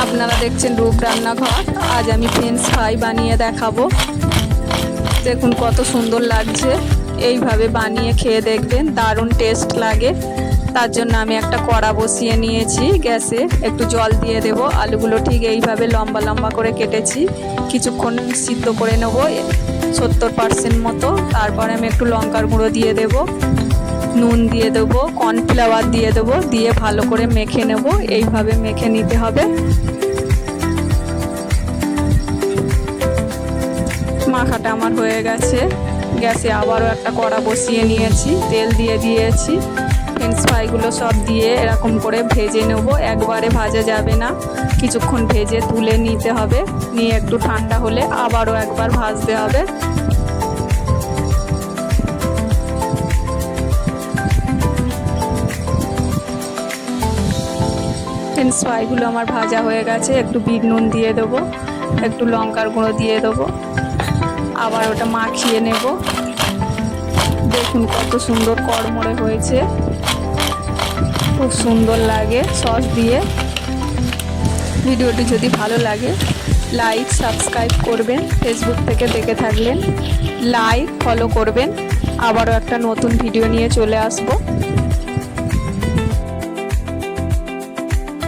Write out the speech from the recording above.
আপনারা দেখছেন রূপ রান্নাঘর। আজ আমি ফ্রেঞ্চ ফ্রাই বানিয়ে দেখাবো। দেখুন কত সুন্দর লাগছে। এইভাবে বানিয়ে খেয়ে দেখবেন, দারুণ টেস্ট লাগে। তার জন্য আমি একটা কড়া বসিয়ে নিয়েছি গ্যাসে, একটু জল দিয়ে দেব। আলুগুলো ঠিক এইভাবে লম্বা লম্বা করে কেটেছি, কিছুক্ষণ সিদ্ধ করে নেব 70% মতো। তারপরে আমি একটু লঙ্কার গুঁড়ো দিয়ে দেব, নুন দিয়ে দেবো, কর্নফ্লাওয়ার দিয়ে দেবো, দিয়ে ভালো করে মেখে নেব। এইভাবে মেখে নিতে হবে। মাখাটা আমার হয়ে গেছে। গ্যাসে আবারও একটা কড়া বসিয়ে নিয়েছি, তেল দিয়ে দিয়েছি। ফ্রেঞ্চ ফ্রাইগুলো সব দিয়ে এরকম করে ভেজে নেব। একবারে ভাজা যাবে না, কিছুক্ষণ ভেজে তুলে নিতে হবে। নিয়ে একটু ঠান্ডা হলে আবারও একবার ভাজতে হবে। ফ্রেঞ্চ ফ্রাইগুলো আমার ভাজা হয়ে গেছে। একটু বিট নুন দিয়ে দেবো, একটু লঙ্কার গুঁড়ো দিয়ে দেবো, আবার ওটা মাখিয়ে নেব। দেখুন কত সুন্দর কড়মড়ে হয়েছে, খুব সুন্দর লাগে সস দিয়ে। ভিডিওটি যদি ভালো লাগে লাইক সাবস্ক্রাইব করবেন। ফেসবুক থেকে দেখে থাকলেন লাইক ফলো করবেন। আবারও একটা নতুন ভিডিও নিয়ে চলে আসবো।